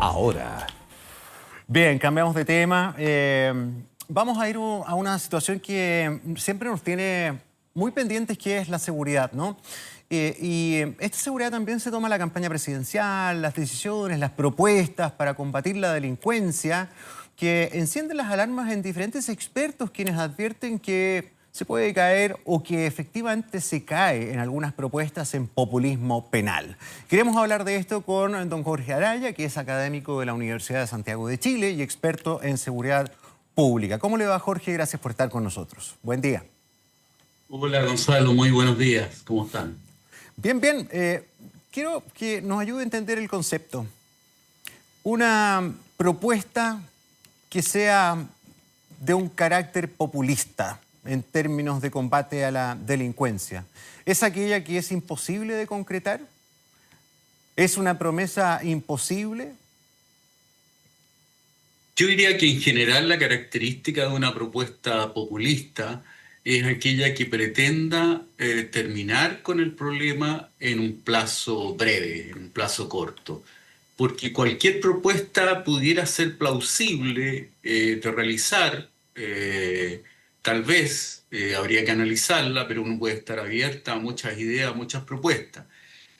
ahora. Bien, cambiamos de tema. Vamos a ir a una situación que siempre nos tiene muy pendientes, que es la seguridad, ¿no? Y esta seguridad también se toma en la campaña presidencial, las decisiones, las propuestas para combatir la delincuencia, que encienden las alarmas en diferentes expertos quienes advierten que se puede caer o que efectivamente se cae en algunas propuestas en populismo penal. Queremos hablar de esto con don Jorge Araya, que es académico de la Universidad de Santiago de Chile y experto en seguridad pública. ¿Cómo le va, Jorge? Gracias por estar con nosotros. Buen día. Hola Gonzalo, muy buenos días. ¿Cómo están? Bien, bien. Quiero que nos ayude a entender el concepto. Una propuesta que sea de un carácter populista en términos de combate a la delincuencia. ¿Es aquella que es imposible de concretar? ¿Es una promesa imposible? Yo diría que en general la característica de una propuesta populista es aquella que pretenda terminar con el problema en un plazo breve, en un plazo corto. Porque cualquier propuesta pudiera ser plausible de realizar, tal vez habría que analizarla, pero uno puede estar abierta a muchas ideas, a muchas propuestas.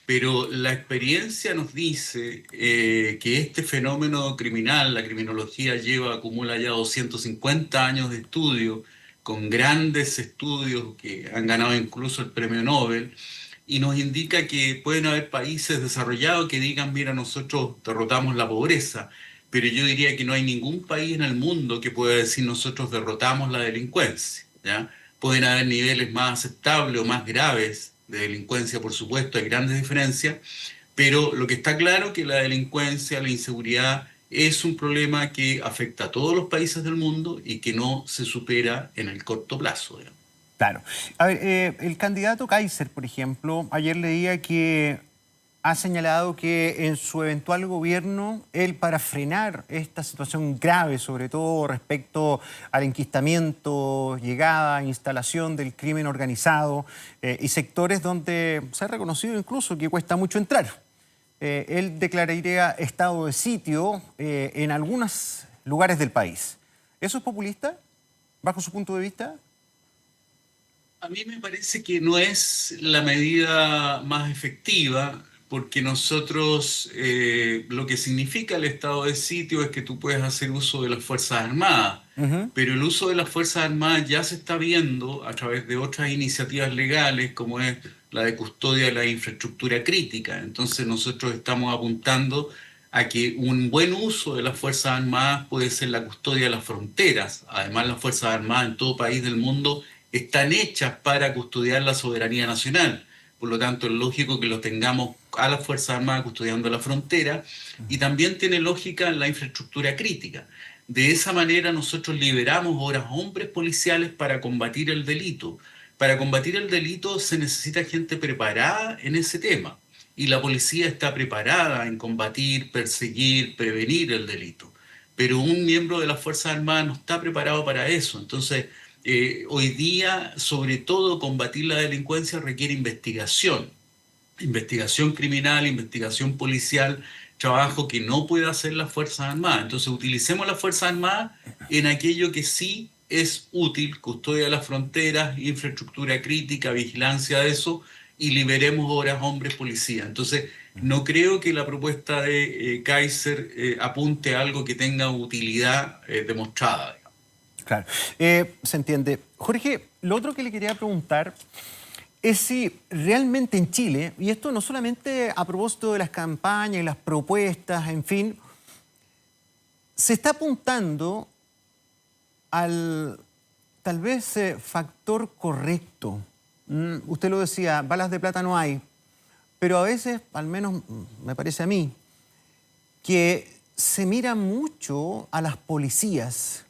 Pero la experiencia nos dice que este fenómeno criminal, la criminología acumula ya 250 años de estudio, con grandes estudios que han ganado incluso el premio Nobel, y nos indica que pueden haber países desarrollados que digan, mira, nosotros derrotamos la pobreza, pero yo diría que no hay ningún país en el mundo que pueda decir nosotros derrotamos la delincuencia, ¿ya? Pueden haber niveles más aceptables o más graves de delincuencia, por supuesto, hay grandes diferencias, pero lo que está claro es que la delincuencia, la inseguridad, es un problema que afecta a todos los países del mundo y que no se supera en el corto plazo, digamos. Claro. A ver, el candidato Kaiser, por ejemplo, ayer leía que ha señalado que en su eventual gobierno, él, para frenar esta situación grave, sobre todo respecto al enquistamiento, llegada, instalación del crimen organizado y sectores donde se ha reconocido incluso que cuesta mucho entrar, él declararía estado de sitio en algunos lugares del país. ¿Eso es populista, bajo su punto de vista? A mí me parece que no es la medida más efectiva, porque nosotros, lo que significa el estado de sitio es que tú puedes hacer uso de las Fuerzas Armadas, pero el uso de las Fuerzas Armadas ya se está viendo a través de otras iniciativas legales, como es la de custodia de la infraestructura crítica. Entonces nosotros estamos apuntando a que un buen uso de las Fuerzas Armadas puede ser la custodia de las fronteras. Además, las Fuerzas Armadas en todo país del mundo están hechas para custodiar la soberanía nacional. Por lo tanto, es lógico que lo tengamos a las Fuerzas Armadas custodiando la frontera, y también tiene lógica la infraestructura crítica. De esa manera nosotros liberamos ahora hombres policiales para combatir el delito. Para combatir el delito se necesita gente preparada en ese tema, y la policía está preparada en combatir, perseguir, prevenir el delito. Pero un miembro de las Fuerzas Armadas no está preparado para eso. Entonces, hoy día, sobre todo, combatir la delincuencia requiere investigación, investigación criminal, investigación policial, trabajo que no puede hacer las Fuerzas Armadas. Entonces, utilicemos las Fuerzas Armadas en aquello que sí es útil: custodia de las fronteras, infraestructura crítica, vigilancia de eso, y liberemos ahora hombres policías. Entonces, no creo que la propuesta de Kaiser apunte a algo que tenga utilidad demostrada. Claro, se entiende. Jorge, lo otro que le quería preguntar es si realmente en Chile, y esto no solamente a propósito de las campañas y las propuestas, en fin, se está apuntando al tal vez factor correcto. Usted lo decía, balas de plata no hay, pero a veces, al menos me parece a mí, que se mira mucho a las policías.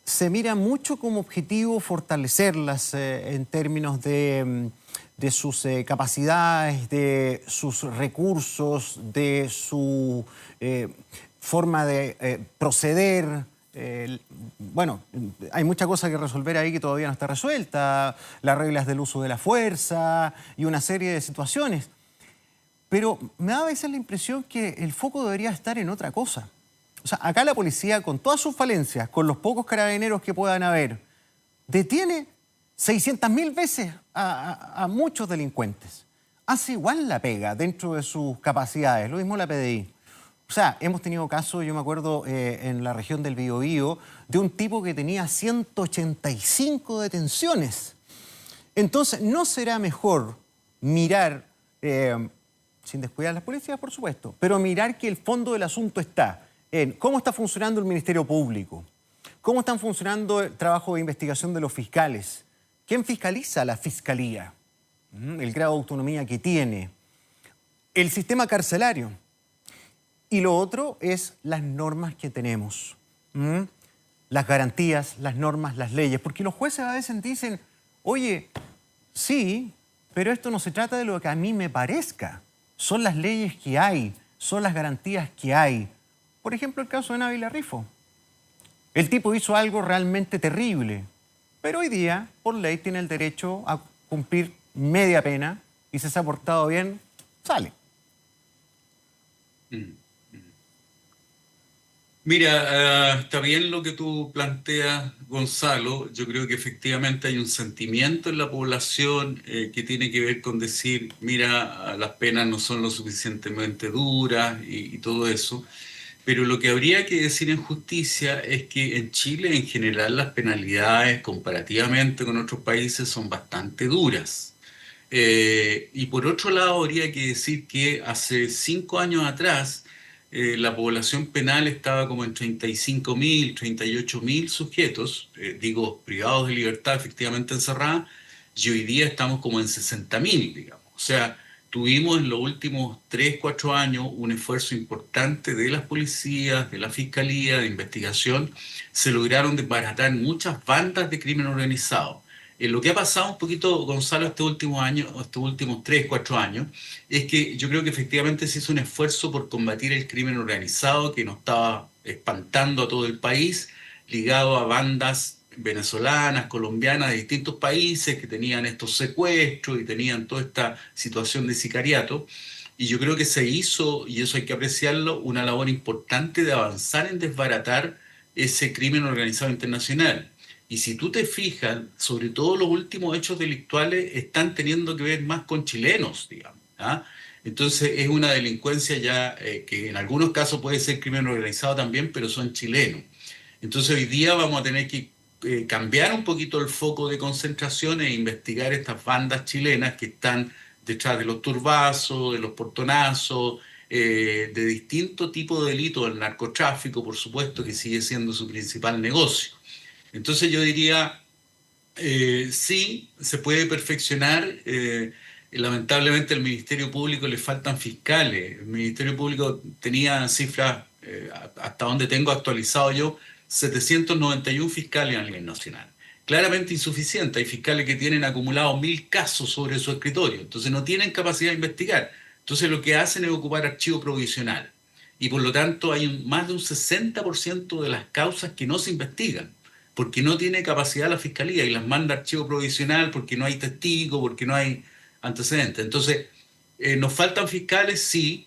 Se mira mucho como objetivo fortalecerlas en términos de sus capacidades, de sus recursos, de su forma de proceder. Bueno, hay mucha cosa que resolver ahí que todavía no está resuelta, las reglas del uso de la fuerza y una serie de situaciones. pero me da a veces la impresión que el foco debería estar en otra cosa. O sea, acá la policía, con todas sus falencias, con los pocos carabineros que puedan haber, detiene 600.000 veces a muchos delincuentes. Hace igual la pega dentro de sus capacidades, lo mismo la PDI. O sea, hemos tenido casos, yo me acuerdo, en la región del Biobío, de un tipo que tenía 185 detenciones. Entonces, ¿no será mejor mirar, sin descuidar a las policías, por supuesto, pero mirar que el fondo del asunto está en cómo está funcionando el Ministerio Público, cómo están funcionando el trabajo de investigación de los fiscales, quién fiscaliza la fiscalía, el grado de autonomía que tiene, el sistema carcelario? Y lo otro es las normas que tenemos, las garantías, las normas, las leyes, porque los jueces a veces dicen, oye, sí, pero esto no se trata de lo que a mí me parezca, son las leyes que hay, son las garantías que hay. Por ejemplo, el caso de Nabila Rifo. El tipo hizo algo realmente terrible, pero hoy día, por ley, tiene el derecho a cumplir media pena y si se ha portado bien, sale. Mira, está bien lo que tú planteas, Gonzalo. Yo creo que efectivamente hay un sentimiento en la población que tiene que ver con decir, mira, las penas no son lo suficientemente duras y todo eso. Pero lo que habría que decir en justicia es que en Chile en general las penalidades comparativamente con otros países son bastante duras. Y por otro lado, habría que decir que hace 5 años atrás la población penal estaba como en 35.000, 38.000 sujetos, digo, privados de libertad efectivamente encerrados, y hoy día estamos como en 60.000, digamos. O sea, tuvimos en los últimos 3, 4 años un esfuerzo importante de las policías, de la fiscalía, de investigación. Se lograron desbaratar muchas bandas de crimen organizado. Lo que ha pasado un poquito, Gonzalo, este último año, estos últimos 3, 4 años, es que yo creo que efectivamente se hizo un esfuerzo por combatir el crimen organizado que nos estaba espantando a todo el país, ligado a bandas venezolanas, colombianas de distintos países que tenían estos secuestros y tenían toda esta situación de sicariato. Y yo creo que se hizo, y eso hay que apreciarlo, una labor importante de avanzar en desbaratar ese crimen organizado internacional. Y si tú te fijas, sobre todo los últimos hechos delictuales están teniendo que ver más con chilenos, digamos. ¿Ah? Entonces es una delincuencia ya que en algunos casos puede ser crimen organizado también, pero son chilenos. Entonces hoy día vamos a tener que cambiar un poquito el foco de concentración e investigar estas bandas chilenas que están detrás de los turbazos, de los portonazos, de distintos tipos de delitos, el narcotráfico, por supuesto, que sigue siendo su principal negocio. Entonces yo diría, sí, se puede perfeccionar. Lamentablemente al Ministerio Público le faltan fiscales. El Ministerio Público tenía cifras, hasta donde tengo actualizado yo, 791 fiscales a nivel nacional. Claramente insuficiente. Hay fiscales que tienen acumulados 1.000 casos sobre su escritorio. Entonces no tienen capacidad de investigar. Entonces lo que hacen es ocupar archivo provisional. Y por lo tanto hay más de un 60% de las causas que no se investigan porque no tiene capacidad la fiscalía y las manda a archivo provisional porque no hay testigo, porque no hay antecedentes. Entonces, nos faltan fiscales, sí,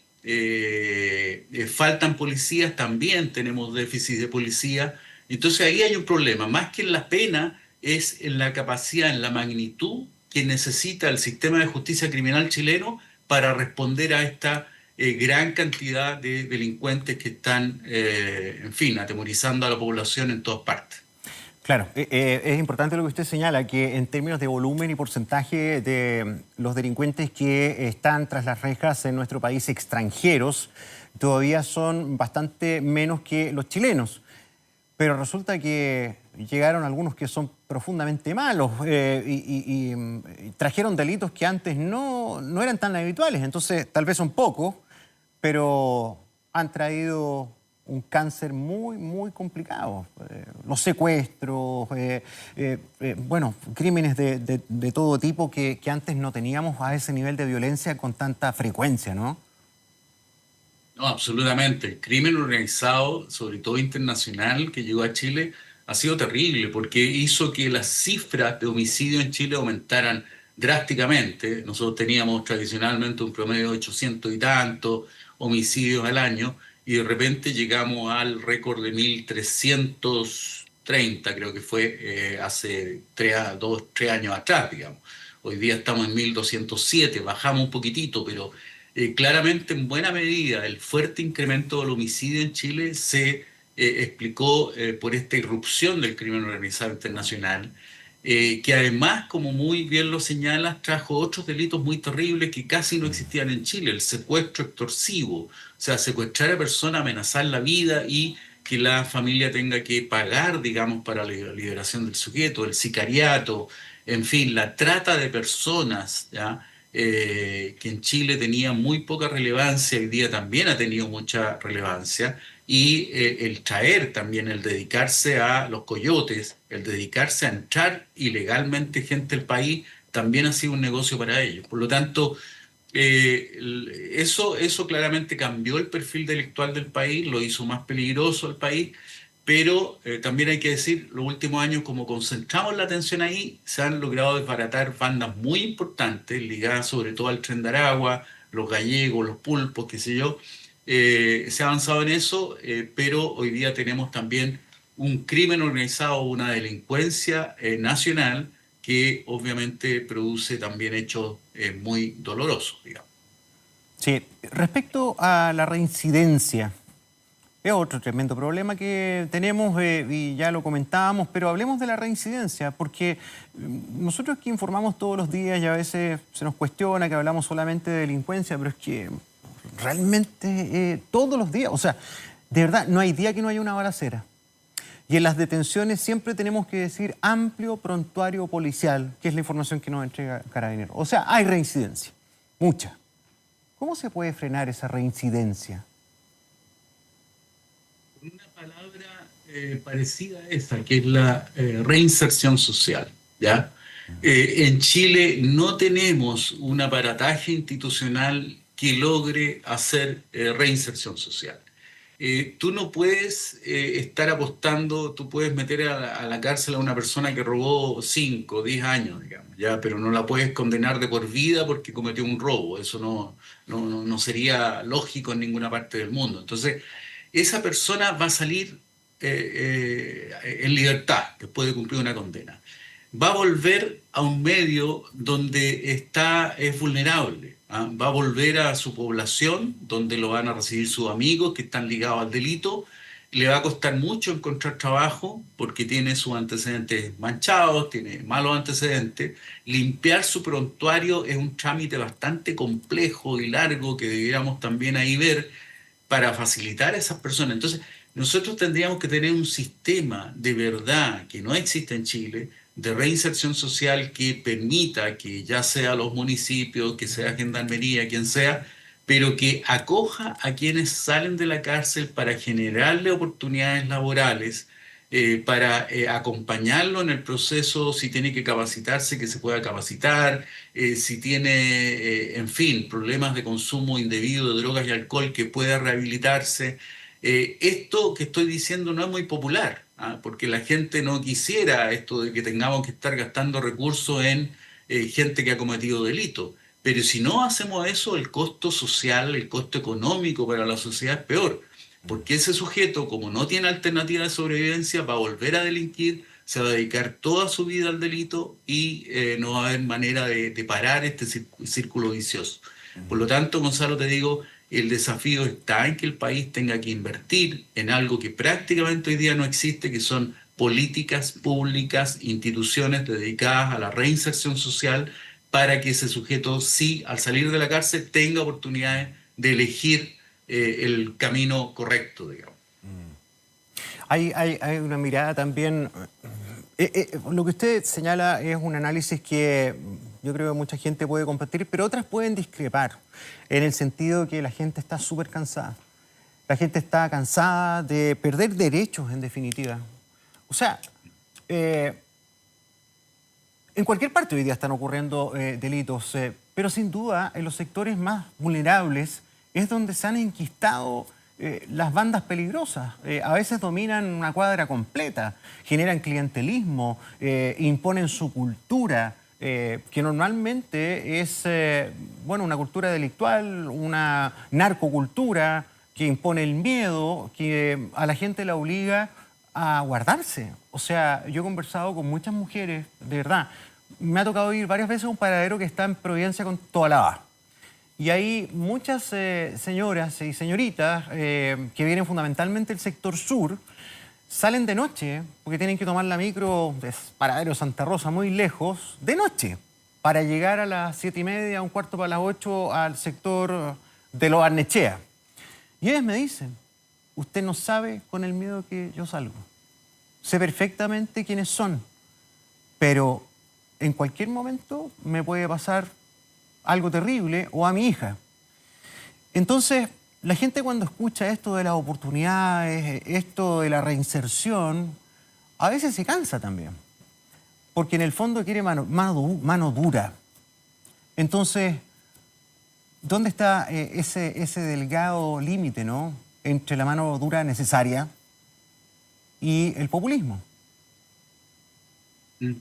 faltan policías, también tenemos déficit de policía. Entonces ahí hay un problema, más que en la pena, es en la capacidad, en la magnitud que necesita el sistema de justicia criminal chileno para responder a esta gran cantidad de delincuentes que están, en fin, atemorizando a la población en todas partes. Claro, es importante lo que usted señala, que en términos de volumen y porcentaje de los delincuentes que están tras las rejas en nuestro país extranjeros, todavía son bastante menos que los chilenos. Pero resulta que llegaron algunos que son profundamente malos y trajeron delitos que antes no eran tan habituales. Entonces, tal vez son pocos, pero han traído un cáncer muy, muy complicado. Los secuestros, bueno, crímenes de todo tipo que antes no teníamos a ese nivel de violencia con tanta frecuencia, ¿no? No, absolutamente. El crimen organizado, sobre todo internacional, que llegó a Chile, ha sido terrible porque hizo que las cifras de homicidio en Chile aumentaran drásticamente. Nosotros teníamos tradicionalmente un promedio de 800 y tantos homicidios al año y de repente llegamos al récord de 1330, creo que fue hace 3 años atrás, digamos. Hoy día estamos en 1207, bajamos un poquitito, pero claramente en buena medida el fuerte incremento del homicidio en Chile se explicó por esta irrupción del crimen organizado internacional, que además, como muy bien lo señalas, trajo otros delitos muy terribles que casi no existían en Chile: el secuestro extorsivo, o sea, secuestrar a personas, amenazar la vida y que la familia tenga que pagar, digamos, para la liberación del sujeto, el sicariato, en fin, la trata de personas, ¿ya? Que en Chile tenía muy poca relevancia, hoy día también ha tenido mucha relevancia, y el traer también, el dedicarse a los coyotes, el dedicarse a entrar ilegalmente gente al país, también ha sido un negocio para ellos. Por lo tanto, eso claramente cambió el perfil delictual del país, lo hizo más peligroso al país, pero también hay que decir, los últimos años, como concentramos la atención ahí, se han logrado desbaratar bandas muy importantes, ligadas sobre todo al Tren de Aragua, los gallegos, los pulpos, qué sé yo. Se ha avanzado en eso, pero hoy día tenemos también un crimen organizado, una delincuencia nacional que obviamente produce también hechos muy dolorosos, digamos. Sí, respecto a la reincidencia, es otro tremendo problema que tenemos y ya lo comentábamos, pero hablemos de la reincidencia, porque nosotros que informamos todos los días y a veces se nos cuestiona que hablamos solamente de delincuencia, pero es que realmente todos los días, o sea, de verdad, no hay día que no haya una balacera. Y en las detenciones siempre tenemos que decir amplio prontuario policial, que es la información que nos entrega Carabineros. O sea, hay reincidencia, mucha. ¿Cómo se puede frenar esa reincidencia? Una palabra parecida a esa, que es la reinserción social, ¿ya? En Chile no tenemos un aparataje institucional que logre hacer reinserción social. Tú no puedes estar apostando, tú puedes meter a la cárcel a una persona que robó 5, 10 años, digamos, ¿ya? Pero no la puedes condenar de por vida porque cometió un robo. Eso no sería lógico en ninguna parte del mundo. Entonces, esa persona va a salir en libertad después de cumplir una condena. Va a volver a un medio donde es vulnerable, ¿ah? Va a volver a su población, donde lo van a recibir sus amigos que están ligados al delito. Le va a costar mucho encontrar trabajo porque tiene sus antecedentes manchados, tiene malos antecedentes. Limpiar su prontuario es un trámite bastante complejo y largo que debiéramos también ahí ver para facilitar a esas personas. Entonces, nosotros tendríamos que tener un sistema de verdad que no existe en Chile, de reinserción social que permita que ya sea los municipios, que sea Gendarmería, quien sea, pero que acoja a quienes salen de la cárcel para generarle oportunidades laborales, para acompañarlo en el proceso, si tiene que capacitarse, que se pueda capacitar, si tiene, en fin, problemas de consumo indebido de drogas y alcohol, que pueda rehabilitarse. Esto que estoy diciendo no es muy popular, ¿ah? Porque la gente no quisiera esto de que tengamos que estar gastando recursos en gente que ha cometido delitos. Pero si no hacemos eso, el costo social, el costo económico para la sociedad es peor. Porque ese sujeto, como no tiene alternativa de sobrevivencia, va a volver a delinquir, se va a dedicar toda su vida al delito y no va a haber manera de parar este círculo vicioso. Por lo tanto, Gonzalo, te digo, el desafío está en que el país tenga que invertir en algo que prácticamente hoy día no existe, que son políticas públicas, instituciones dedicadas a la reinserción social, para que ese sujeto, sí, al salir de la cárcel, tenga oportunidades de elegir el camino correcto, digamos. Hay una mirada también. Lo que usted señala es un análisis que yo creo que mucha gente puede compartir, pero otras pueden discrepar, en el sentido que la gente está súper cansada. La gente está cansada de perder derechos, en definitiva. O sea, en cualquier parte hoy día están ocurriendo delitos, pero sin duda en los sectores más vulnerables es donde se han enquistado las bandas peligrosas. A veces dominan una cuadra completa, generan clientelismo, imponen su cultura, que normalmente es bueno, una cultura delictual, una narcocultura que impone el miedo, que a la gente la obliga a guardarse. O sea, yo he conversado con muchas mujeres, de verdad. Me ha tocado ir varias veces a un paradero que está en Providencia con Tobalaba. Y hay muchas señoras y señoritas que vienen fundamentalmente del sector sur, salen de noche, porque tienen que tomar la micro de Paradero Santa Rosa, muy lejos, de noche, para llegar a las 7:30, un cuarto para las 8, al sector de Los Barnechea. Y ellas me dicen, usted no sabe con el miedo que yo salgo. Sé perfectamente quiénes son, pero en cualquier momento me puede pasar algo terrible o a mi hija. Entonces, la gente cuando escucha esto de las oportunidades, esto de la reinserción, a veces se cansa también, porque en el fondo quiere mano dura. Entonces, ¿dónde está ese delgado límite, ¿no?, entre la mano dura necesaria y el populismo? Mm.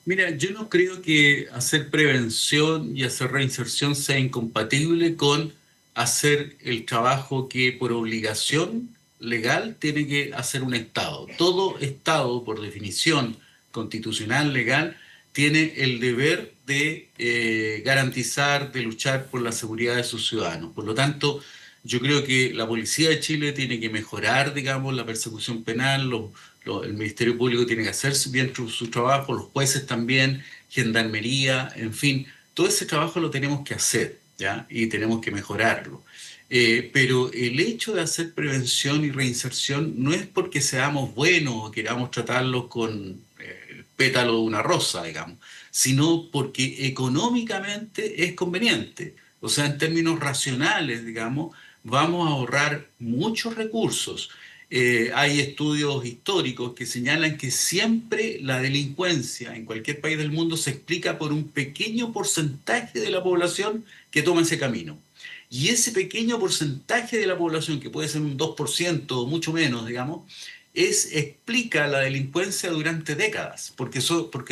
Mira, yo no creo que hacer prevención y hacer reinserción sea incompatible con hacer el trabajo que por obligación legal tiene que hacer un Estado. Todo Estado, por definición constitucional, legal, tiene el deber de garantizar, de luchar por la seguridad de sus ciudadanos. Por lo tanto, yo creo que la Policía de Chile tiene que mejorar, digamos, la persecución penal, el Ministerio Público tiene que hacer bien su trabajo, los jueces también, Gendarmería, en fin, todo ese trabajo lo tenemos que hacer, ¿ya? Y tenemos que mejorarlo. Pero el hecho de hacer prevención y reinserción no es porque seamos buenos o queramos tratarlos con el pétalo de una rosa, digamos, sino porque económicamente es conveniente. O sea, en términos racionales, digamos, vamos a ahorrar muchos recursos. Hay estudios históricos que señalan que siempre la delincuencia en cualquier país del mundo se explica por un pequeño porcentaje de la población que toma ese camino. Y ese pequeño porcentaje de la población, que puede ser un 2% o mucho menos, digamos, explica la delincuencia durante décadas, porque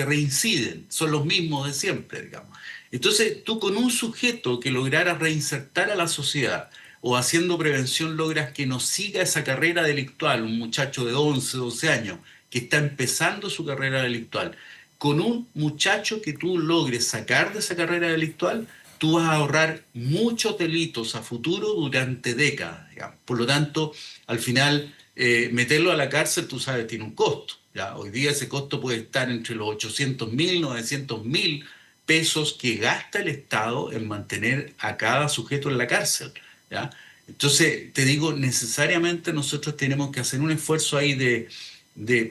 reinciden, son los mismos de siempre, digamos. Entonces, tú con un sujeto que lograra reinsertar a la sociedad, o haciendo prevención logras que no siga esa carrera delictual, un muchacho de 11, 12 años que está empezando su carrera delictual, con un muchacho que tú logres sacar de esa carrera delictual, tú vas a ahorrar muchos delitos a futuro durante décadas, digamos. Por lo tanto, al final, meterlo a la cárcel, tú sabes, tiene un costo. ¿Ya? Hoy día ese costo puede estar entre los 800.000, 900.000 pesos que gasta el Estado en mantener a cada sujeto en la cárcel. ¿Ya? Entonces, te digo, necesariamente nosotros tenemos que hacer un esfuerzo ahí de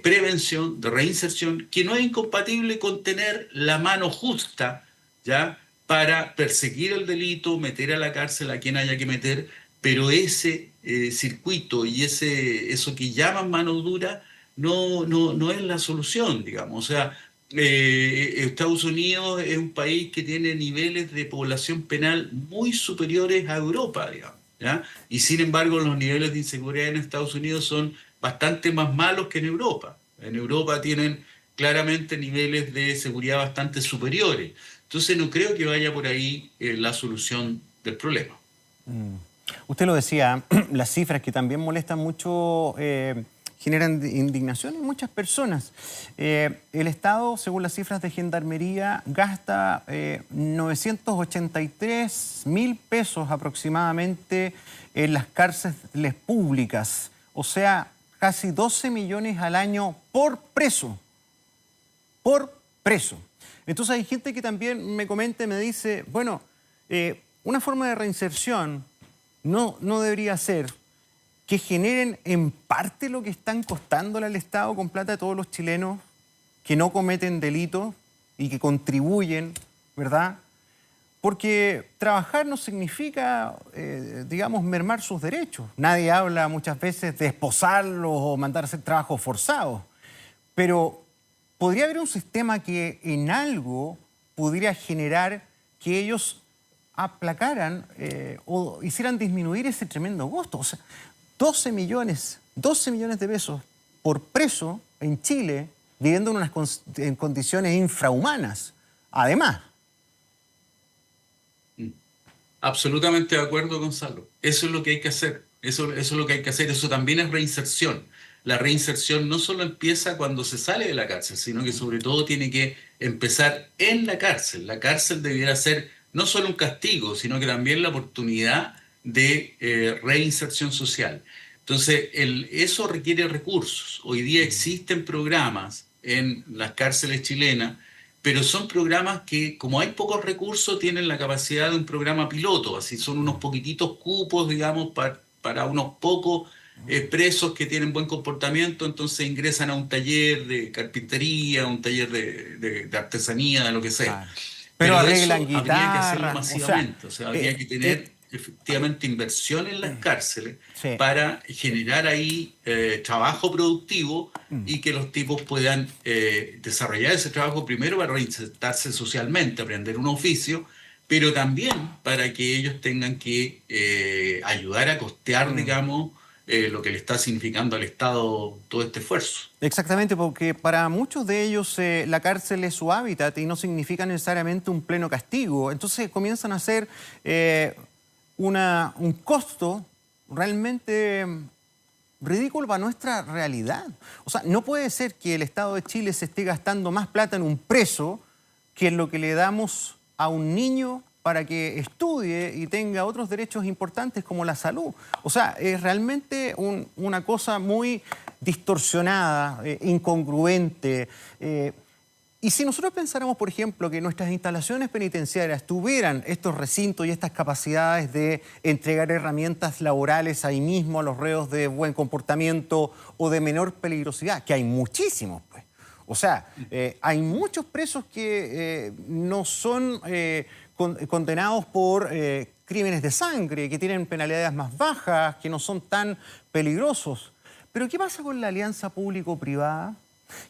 prevención, de reinserción, que no es incompatible con tener la mano justa, ¿ya?, para perseguir el delito, meter a la cárcel a quien haya que meter, pero ese circuito y eso que llaman mano dura no es la solución, digamos. O sea, Estados Unidos es un país que tiene niveles de población penal muy superiores a Europa, digamos, ¿ya? Y sin embargo, los niveles de inseguridad en Estados Unidos son bastante más malos que en Europa. En Europa tienen claramente niveles de seguridad bastante superiores. Entonces no creo que vaya por ahí la solución del problema. Mm. Usted lo decía, las cifras que también molestan mucho generan indignación en muchas personas. El Estado, según las cifras de Gendarmería, gasta 983.000 pesos aproximadamente en las cárceles públicas. O sea, casi 12 millones al año por preso. Por preso. Entonces hay gente que también me comenta y me dice, bueno, una forma de reinserción no debería ser que generen en parte lo que están costándole al Estado con plata de todos los chilenos que no cometen delitos y que contribuyen, ¿verdad? Porque trabajar no significa, digamos, mermar sus derechos. Nadie habla muchas veces de esposarlos o mandar a hacer trabajos forzados. Pero podría haber un sistema que en algo pudiera generar que ellos aplacaran o hicieran disminuir ese tremendo costo. O sea, 12 millones de pesos por preso en Chile, viviendo en condiciones infrahumanas. además. Absolutamente de acuerdo, Gonzalo. Eso es lo que hay que hacer. Eso es lo que hay que hacer. Eso también es reinserción. La reinserción no solo empieza cuando se sale de la cárcel, sino que sobre todo tiene que empezar en la cárcel. La cárcel debiera ser no solo un castigo, sino que también la oportunidad de reinserción social. Entonces, eso requiere recursos. Hoy día existen programas en las cárceles chilenas, pero son programas que, como hay pocos recursos, tienen la capacidad de un programa piloto. Así son unos poquititos cupos, digamos, para unos pocos presos que tienen buen comportamiento, entonces ingresan a un taller de carpintería, un taller de artesanía, de lo que sea. Claro. Pero Pero arreglan eso habría que hacerlo guitarras, masivamente, o sea, habría que tener efectivamente inversión en las cárceles sí. para generar ahí trabajo productivo y que los tipos puedan desarrollar ese trabajo primero para reinsertarse socialmente, aprender un oficio, pero también para que ellos tengan que ayudar a costear, digamos, lo que le está significando al Estado todo este esfuerzo. Exactamente, porque para muchos de ellos la cárcel es su hábitat y no significa necesariamente un pleno castigo. Entonces comienzan a ser un costo realmente ridículo para nuestra realidad. O sea, no puede ser que el Estado de Chile se esté gastando más plata en un preso que en lo que le damos a un niño para que estudie y tenga otros derechos importantes como la salud. O sea, es realmente una cosa muy distorsionada, incongruente. Y si nosotros pensáramos, por ejemplo, que nuestras instalaciones penitenciarias tuvieran estos recintos y estas capacidades de entregar herramientas laborales ahí mismo a los reos de buen comportamiento o de menor peligrosidad, que hay muchísimos, pues. O sea, hay muchos presos que no son condenados por crímenes de sangre, que tienen penalidades más bajas, que no son tan peligrosos. Pero ¿qué pasa con la alianza público-privada?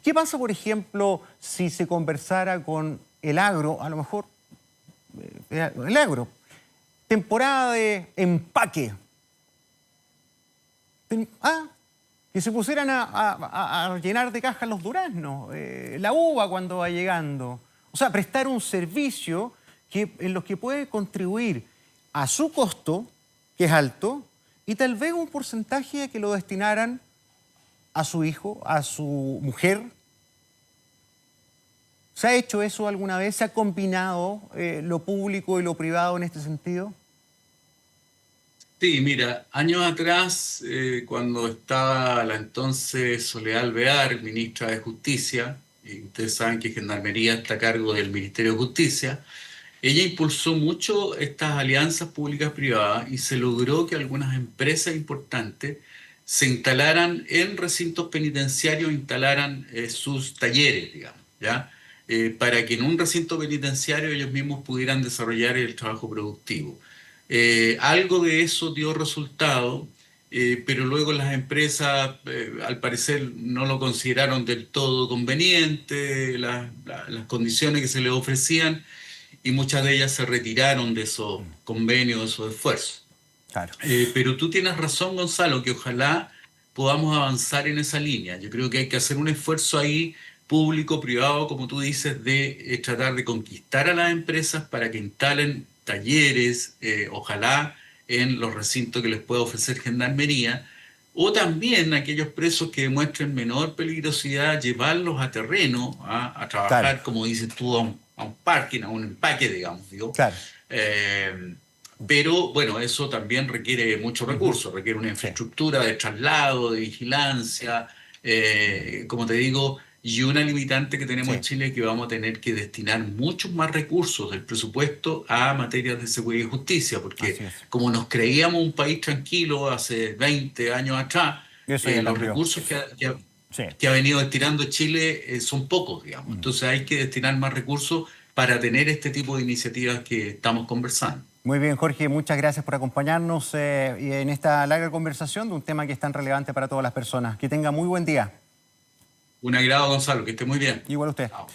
¿Qué pasa, por ejemplo, si se conversara con el agro, a lo mejor, el agro, temporada de empaque? Que se pusieran a llenar de cajas los duraznos, la uva cuando va llegando. O sea, prestar un servicio en los que puede contribuir a su costo, que es alto, y tal vez un porcentaje que lo destinaran a su hijo, a su mujer. ¿Se ha hecho eso alguna vez? ¿Se ha combinado lo público y lo privado en este sentido? Sí, mira, años atrás, cuando estaba la entonces Soledad Alvear, ministra de Justicia, y ustedes saben que Gendarmería está a cargo del Ministerio de Justicia, ella impulsó mucho estas alianzas públicas-privadas y se logró que algunas empresas importantes se instalaran en recintos penitenciarios, instalaran sus talleres, digamos, ¿ya? Para que en un recinto penitenciario ellos mismos pudieran desarrollar el trabajo productivo. Algo de eso dio resultado, pero luego las empresas, al parecer, no lo consideraron del todo conveniente, las condiciones que se les ofrecían, y muchas de ellas se retiraron de esos convenios, de esos esfuerzos. Claro. Pero tú tienes razón, Gonzalo, que ojalá podamos avanzar en esa línea. Yo creo que hay que hacer un esfuerzo ahí público, privado, como tú dices, de tratar de conquistar a las empresas para que instalen talleres, ojalá en los recintos que les pueda ofrecer Gendarmería, o también aquellos presos que demuestren menor peligrosidad, llevarlos a terreno, a trabajar, Claro. como dices tú, a un parking, a un empaque, digamos, digo. Claro. Pero bueno, eso también requiere muchos recursos, requiere una Sí. infraestructura de traslado, de vigilancia, como te digo, y una limitante que tenemos Sí. en Chile es que vamos a tener que destinar muchos más recursos del presupuesto a materias de seguridad y justicia, porque Así es. como nos creíamos un país tranquilo hace 20 años atrás, Eso ya los cambió. recursos Sí. que ha venido destinando Chile son pocos, digamos. Entonces hay que destinar más recursos para tener este tipo de iniciativas que estamos conversando. Muy bien, Jorge, muchas gracias por acompañarnos en esta larga conversación de un tema que es tan relevante para todas las personas. Que tenga muy buen día. Un agrado, Gonzalo, que esté muy bien. Igual usted. Chao.